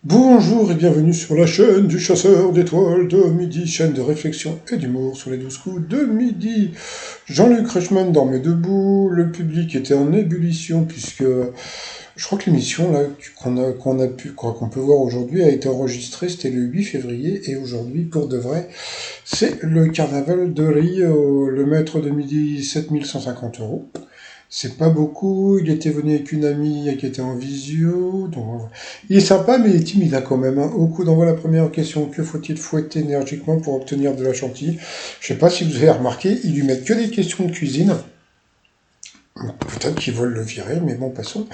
Bonjour et bienvenue sur la chaîne du chasseur d'étoiles de midi, chaîne de réflexion et d'humour sur les 12 coups de midi. Jean-Luc Reichmann dormait debout, le public était en ébullition puisque je crois que l'émission là qu'on peut voir aujourd'hui a été enregistrée, c'était le 8 février et aujourd'hui pour de vrai, c'est le carnaval de Rio, le maître de midi 7 150 €. C'est pas beaucoup, il était venu avec une amie qui était en visio, donc il est sympa mais il est timide hein, quand même. Hein. Au coup d'envoi la première question, que faut-il fouetter énergiquement pour obtenir de la chantilly? Je sais pas si vous avez remarqué, ils lui mettent que des questions de cuisine. Peut-être qu'ils veulent le virer, mais bon, passons.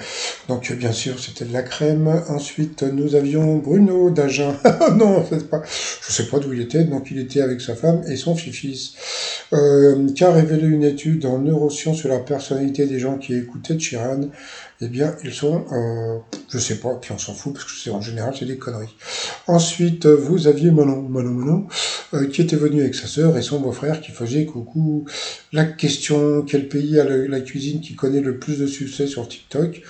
Donc, bien sûr, c'était de la crème. Ensuite, nous avions Bruno d'Agen. Non, c'est pas, je sais pas d'où il était. Donc, il était avec sa femme et son fils. Qu'a révélé une étude en neurosciences sur la personnalité des gens qui écoutaient Chiran? Eh bien, ils sont, je sais pas, puis on s'en fout parce que c'est en général c'est des conneries. Ensuite, vous aviez Manon, qui était venu avec sa sœur et son beau-frère qui faisait coucou. La question, quel pays a la cuisine qui connaît le plus de succès sur TikTok?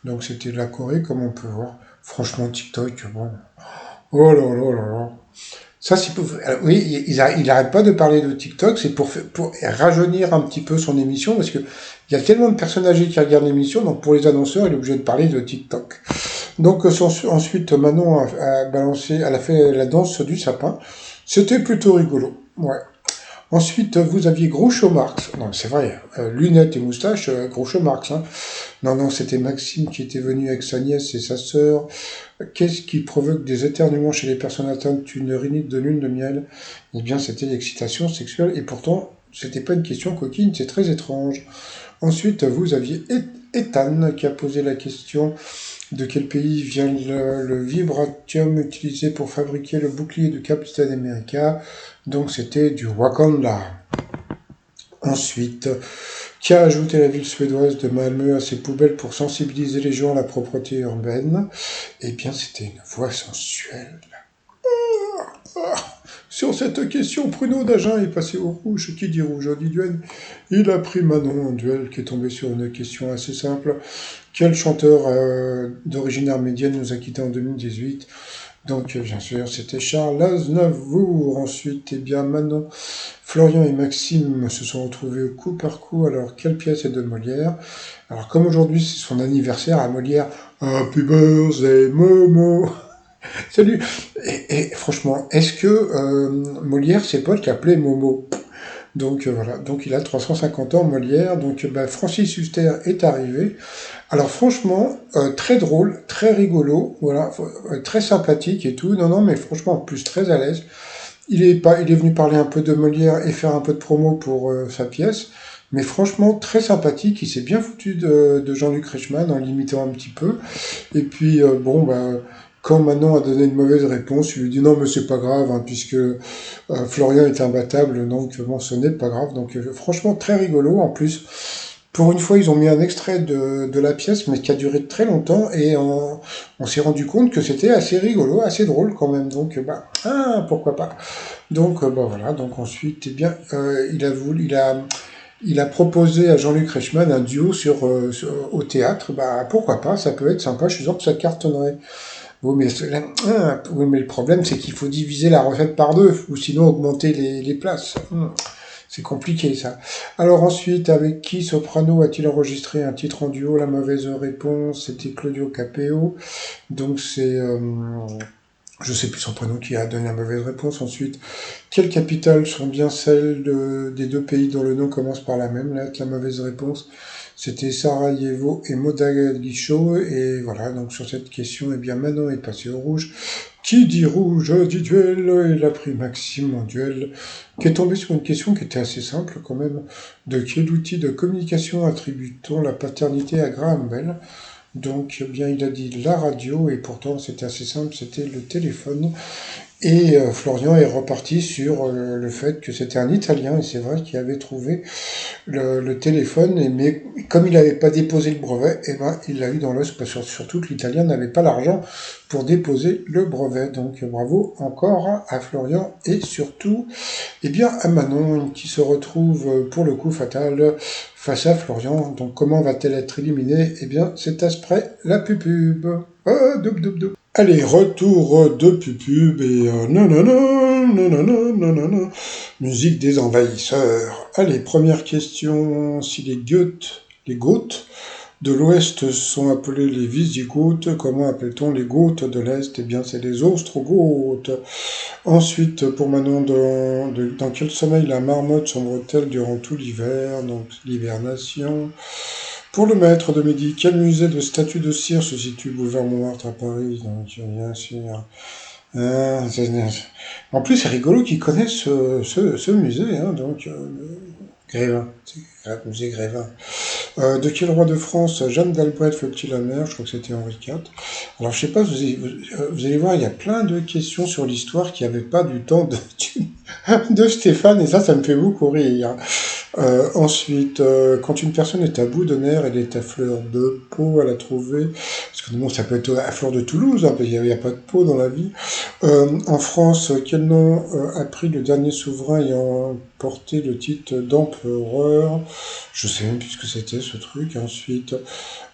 Donc c'était la Corée, comme on peut voir. Franchement, TikTok, bon. Oh là là là là. Ça, c'est pour... Oui, il arrête pas de parler de TikTok, c'est pour rajeunir un petit peu son émission, parce que il y a tellement de personnes âgées qui regardent l'émission, donc pour les annonceurs, il est obligé de parler de TikTok. Donc ensuite, Manon a balancé, elle a fait la danse du sapin. C'était plutôt rigolo. Ouais. Ensuite, vous aviez Groucho Marx. Non, c'est vrai, lunettes et moustaches, Groucho Marx. Hein. Non, c'était Maxime qui était venu avec sa nièce et sa sœur. Qu'est-ce qui provoque des éternuements chez les personnes atteintes d'une rhinite de lune de miel? Eh bien, c'était l'excitation sexuelle, et pourtant, c'était pas une question coquine, c'est très étrange. Ensuite, vous aviez Ethan qui a posé la question de quel pays vient le vibratium utilisé pour fabriquer le bouclier du Captain America. Donc, c'était du Wakanda. Ensuite, qui a ajouté la ville suédoise de Malmö à ses poubelles pour sensibiliser les gens à la propreté urbaine? Eh bien, c'était une voix sensuelle. Sur cette question, Pruneau d'Agen est passé au rouge. Qui dit rouge dit duel. Il a pris Manon en duel, qui est tombé sur une question assez simple. Quel chanteur d'origine arménienne nous a quittés en 2018? Donc, bien sûr, c'était Charles Aznavour. Ensuite, eh bien, Manon, Florian et Maxime se sont retrouvés coup par coup. Alors, quelle pièce est de Molière? Alors, comme aujourd'hui, c'est son anniversaire à Molière, Happy Birthday, Momo. Salut. Et franchement, est-ce que Molière, c'est Paul qui appelait Momo? Donc voilà, donc il a 350 ans, Molière. Donc Francis Huster est arrivé. Alors franchement, très drôle, très rigolo, voilà, très sympathique et tout. Non, mais franchement, en plus très à l'aise. Il est venu parler un peu de Molière et faire un peu de promo pour sa pièce. Mais franchement, très sympathique. Il s'est bien foutu de Jean-Luc Reichmann en l'imitant un petit peu. Et puis, quand Manon a donné une mauvaise réponse, il lui dit non, mais c'est pas grave, hein, puisque Florian est imbattable, donc bon, ce n'est pas grave. Donc, franchement, très rigolo. En plus, pour une fois, ils ont mis un extrait de la pièce, mais qui a duré très longtemps, et on s'est rendu compte que c'était assez rigolo, assez drôle quand même. Donc, pourquoi pas. Donc, voilà. Donc ensuite, eh bien, il a proposé à Jean-Luc Reichmann un duo au théâtre. Bah, pourquoi pas, ça peut être sympa, je suis sûr que ça cartonnerait. Oui, mais le problème, c'est qu'il faut diviser la recette par deux, ou sinon augmenter les places. C'est compliqué, ça. Alors ensuite, avec qui Soprano a-t-il enregistré un titre en duo? La mauvaise réponse, c'était Claudio Capeo. Donc c'est... je sais plus son prénom qui a donné la mauvaise réponse. Ensuite, quelles capitales sont bien celles des deux pays dont le nom commence par la même lettre? La mauvaise réponse, c'était Sarajevo et Mogadiscio. Et voilà, donc sur cette question, eh bien Manon est passé au rouge. Qui dit rouge dit duel. Il a pris Maxime en duel, qui est tombé sur une question qui était assez simple quand même. De quel outil de communication attribue-t-on la paternité à Graham Bell? Donc, eh bien, il a dit la radio, et pourtant c'était assez simple, c'était le téléphone. Et Florian est reparti sur le fait que c'était un Italien, et c'est vrai qu'il avait trouvé le téléphone, mais comme il n'avait pas déposé le brevet, eh ben, il l'a eu dans l'os, parce que surtout que l'Italien n'avait pas l'argent pour déposer le brevet. Donc bravo encore à Florian, et surtout eh bien, à Manon, qui se retrouve pour le coup fatal face à Florian. Donc comment va-t-elle être éliminée? Eh bien, c'est après la pub. Ah, doub, doub, doub. Allez, retour de pupub et nanana, nanana, nanana. Musique des envahisseurs. Allez, première question. Si les Goths de l'Ouest sont appelés les Visigoths, comment appelle-t-on les Goths de l'Est? Eh bien, c'est les Ostrogoths. Ensuite, pour Manon, dans quel sommeil la marmotte sombre-t-elle durant tout l'hiver? Donc, l'hibernation. Pour le maître de midi, quel musée de statues de cire se situe boulevard Montmartre à Paris? Donc, bien sûr. En plus, c'est rigolo qu'ils connaissent ce musée, hein, donc Grévin, c'est musée Grévin. De quel roi de France Jeanne d'Albret fut-il la mère? Je crois que c'était Henri IV. Alors, je sais pas, vous allez voir, il y a plein de questions sur l'histoire qui n'avaient pas du temps de Stéphane, et ça me fait beaucoup rire. Ensuite, quand une personne est à bout de nerfs, elle est à fleur de peau à la trouver. Parce que bon, ça peut être à fleur de Toulouse, hein, parce qu'il n'y a pas de peau dans la vie. En France, quel nom a pris le dernier souverain ayant porté le titre d'empereur? Je sais même plus ce que c'était ce truc. Ensuite,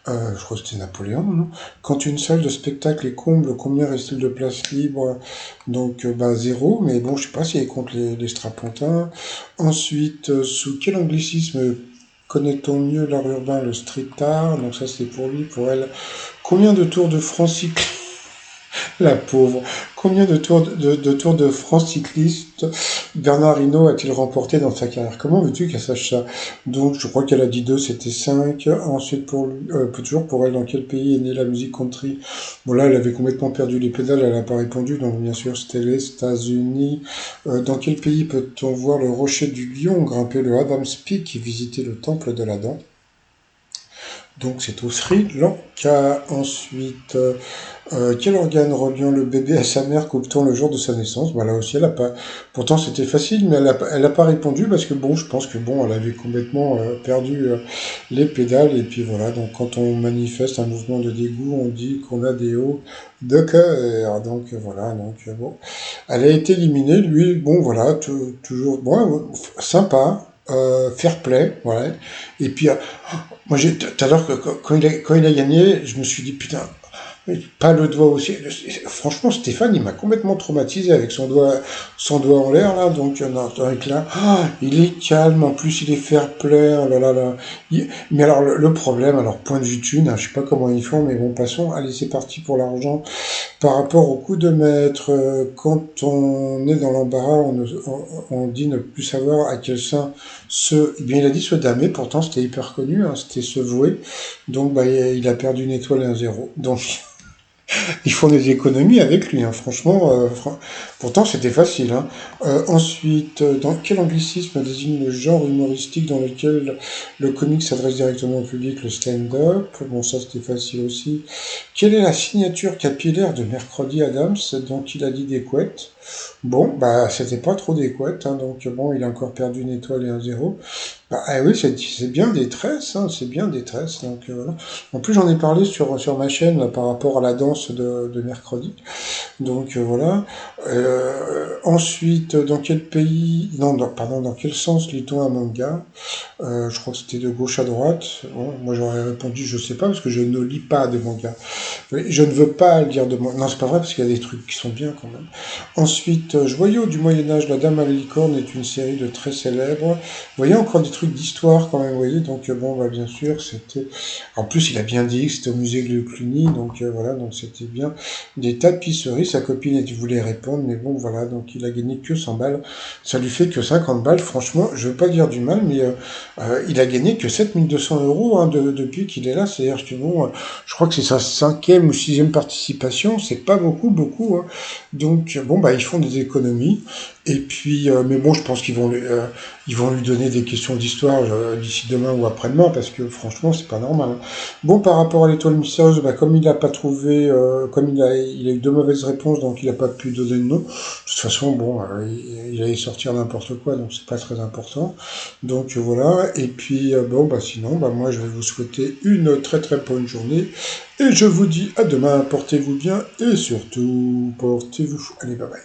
je crois que c'était Napoléon, non? Quand une salle de spectacle est comble, combien reste-t-il de places libres? Donc, bah, zéro, mais bon, je sais pas si elle compte les strapontins. Ensuite, sous quel anglicisme connaît-on mieux l'art urbain, le street art? Donc ça, c'est pour lui, pour elle. Combien de Tours de France cyclistes? La pauvre. Combien de Tours de France cyclistes Bernard Hinault a-t-il remporté dans sa carrière? Comment veux-tu qu'elle sache ça? Donc, je crois qu'elle a dit 2, c'était 5. Ensuite, toujours pour elle, dans quel pays est née la musique country? Bon, là, elle avait complètement perdu les pédales, elle n'a pas répondu, donc bien sûr, c'était les États-Unis. Dans quel pays peut-on voir le rocher du lion, grimper le Adam's Peak et visiter le temple de l'Adam? Donc c'est au Sri Lanka. Ensuite, quel organe reliant le bébé à sa mère coupe-t-on le jour de sa naissance? Bah là aussi, elle a pas. Pourtant, c'était facile, mais elle a pas répondu parce que bon, je pense que bon, elle avait complètement perdu les pédales. Et puis voilà. Donc quand on manifeste un mouvement de dégoût, on dit qu'on a des hauts de cœur. Donc voilà. Donc bon, elle a été éliminée. Lui, bon voilà, toujours bon, sympa. Fair play, voilà. Et puis, moi, tout à l'heure, quand il a gagné, je me suis dit, putain, mais pas le doigt aussi. Franchement, Stéphane, il m'a complètement traumatisé avec son doigt en l'air, là. Donc, non, avec là, il est calme, en plus, il est fair play, oh là là là. Mais alors, le problème, alors, point de vue thune, hein, je sais pas comment ils font, mais bon, passons. Allez, c'est parti pour l'argent. Par rapport au coup de maître, quand on est dans l'embarras, on dit ne plus savoir à quel sein eh bien, il a dit se damer, pourtant c'était hyper connu, hein, c'était se vouer. Donc, bah, il a perdu une étoile et un zéro. Donc, ils font des économies avec lui, hein, franchement. Pourtant, c'était facile. Hein. Ensuite, dans quel anglicisme désigne le genre humoristique dans lequel le comique s'adresse directement au public, le stand-up? Bon, ça, c'était facile aussi. Quelle est la signature capillaire de Mercredi Adams, dont il a dit des couettes? Bon, bah, c'était pas trop des couettes, hein, donc bon, il a encore perdu une étoile et un zéro. Bah, oui, c'est bien des tresses, hein, c'est bien des tresses, donc voilà. En plus, j'en ai parlé sur ma chaîne là, par rapport à la danse de mercredi. Donc voilà. Ensuite, dans quel pays, non, pardon, dans quel sens lit-on un manga? Je crois que c'était de gauche à droite. Bon, moi j'aurais répondu, je sais pas, parce que je ne lis pas de manga. Je ne veux pas lire de manga. Non, c'est pas vrai, parce qu'il y a des trucs qui sont bien quand même. Ensuite, Joyaux du Moyen-Âge, La Dame à la licorne est une série de très célèbres. Vous voyez, encore des trucs d'histoire quand même, vous voyez. Donc bon, bah bien sûr, c'était. En plus, il a bien dit que c'était au musée de Cluny, donc voilà, donc c'était bien. Des tapisseries, sa copine voulait répondre, mais bon, voilà, donc il a gagné que 100 balles. Ça lui fait que 50 balles, franchement, je veux pas dire du mal, mais il a gagné que 7 200 € hein, depuis qu'il est là. C'est-à-dire que bon, je crois que c'est sa 5e ou 6e participation, c'est pas beaucoup. Hein. Donc bon, bah ils font des économies. Et puis, mais bon, je pense qu'ils vont lui donner des questions d'histoire d'ici demain ou après-demain, parce que franchement, c'est pas normal. Hein. Bon, par rapport à l'étoile mystérieuse, bah, comme il n'a pas trouvé, comme il a eu deux mauvaises réponses, donc il n'a pas pu donner de nom. De toute façon, bon, il allait sortir n'importe quoi, donc c'est pas très important. Donc voilà. Et puis bon, bah sinon, bah moi, je vais vous souhaiter une très très bonne journée. Et je vous dis à demain. Portez-vous bien et surtout, portez-vous. Allez, bye bye.